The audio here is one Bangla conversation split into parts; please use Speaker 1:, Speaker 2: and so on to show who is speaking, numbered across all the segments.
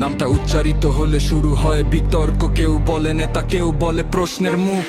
Speaker 1: নামটা উচ্চারিত হলে শুরু হয় বিতর্ক, কেউ বলে নেতা, কেউ বলে প্রশ্নের মুখ।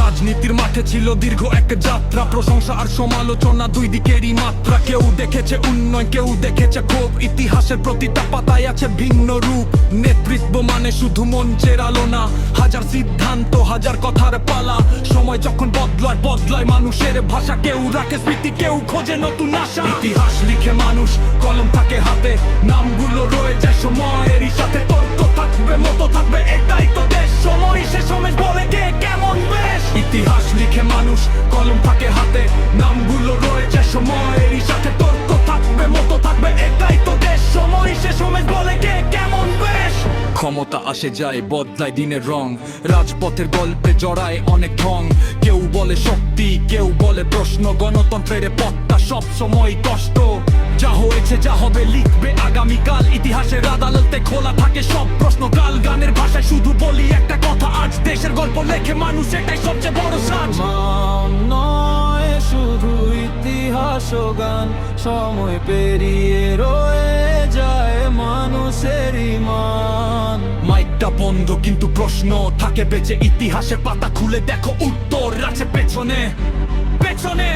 Speaker 1: রাজনীতির মাঠে ছিল দীর্ঘ এক যাত্রা, প্রশংসা আর সমালোচনা দুই দিকেরই মাত্রা। কেউ দেখেছে উন্নয়ন, কেউ দেখেছে ক্ষোভ, ইতিহাসের প্রতিটা পাতায় আছে ভিন্ন রূপ। নেতৃত্ব মানে শুধু মঞ্চের আলো না, হাজার সিদ্ধান্ত, হাজার কথার পালা। সময় যখন বদলায় বদলায় মানুষের ভাষা, কেউ রাখে স্মৃতি, কেউ খোঁজে নতুন আশা। ইতিহাস লিখে মানুষ, কলম থাকে হাতে, নামগুলো রয়ে যায় সময়েরই সাথে। তর্ক থাকবে, মতো থাকবে, এটাই তো দেশ। সময় শেষ সময় বলে কে কেমন বেশ। ইতিহাস লিখে মানুষ, কলম থাকে হাতে, নামগুলো রয়ে যায় সময়েরই সাথে। তর্ক থাকবে, মতো থাকবে, এটাই তো দেশ। সময় শেষ সময় বলে কে কেমন বেশ। ক্ষমতা আসে যায়, বদলায় দিনের রং, রাজপথের গল্পে জড়ায় অনেক ঢং। কেউ বলে শক্তি, কেউ বলে প্রশ্ন, গণতন্ত্রের পথটা সব সময় কষ্ট। যা হয়েছে, যা হবে লিখবে আগামীকাল, ইতিহাসের আদালতে খোলা থাকে সব প্রশ্ন কাল। গানের ভাষায় শুধু বলি একটা কথা, আজ দেশের গল্প লেখে মানুষ, এটাই সবচেয়ে বড় সাজ।
Speaker 2: নয় শুধু ইতিহাস ও গান, সময় পেরিয়ে রয়ে যায় মানুষের ইমান।
Speaker 1: মাইকটা বন্ধ কিন্তু প্রশ্ন থাকে বেঁচে, ইতিহাসের পাতা খুলে দেখো উত্তর আছে পেছনে, পেছনে,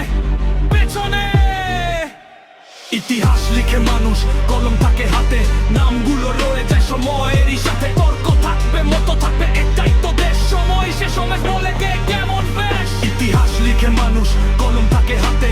Speaker 1: পেছনে। ইতিহাস লিখে মানুষ, কলম থাকে হাতে, নামগুলো রয়ে যায় সময়েরই সাথে। তর্ক থাকবে, মতো থাকবে, এটাই তো দেশ। সময় সে সময় বলে কে কেমন বেশ। ইতিহাস লিখে মানুষ, কলম থাকে হাতে,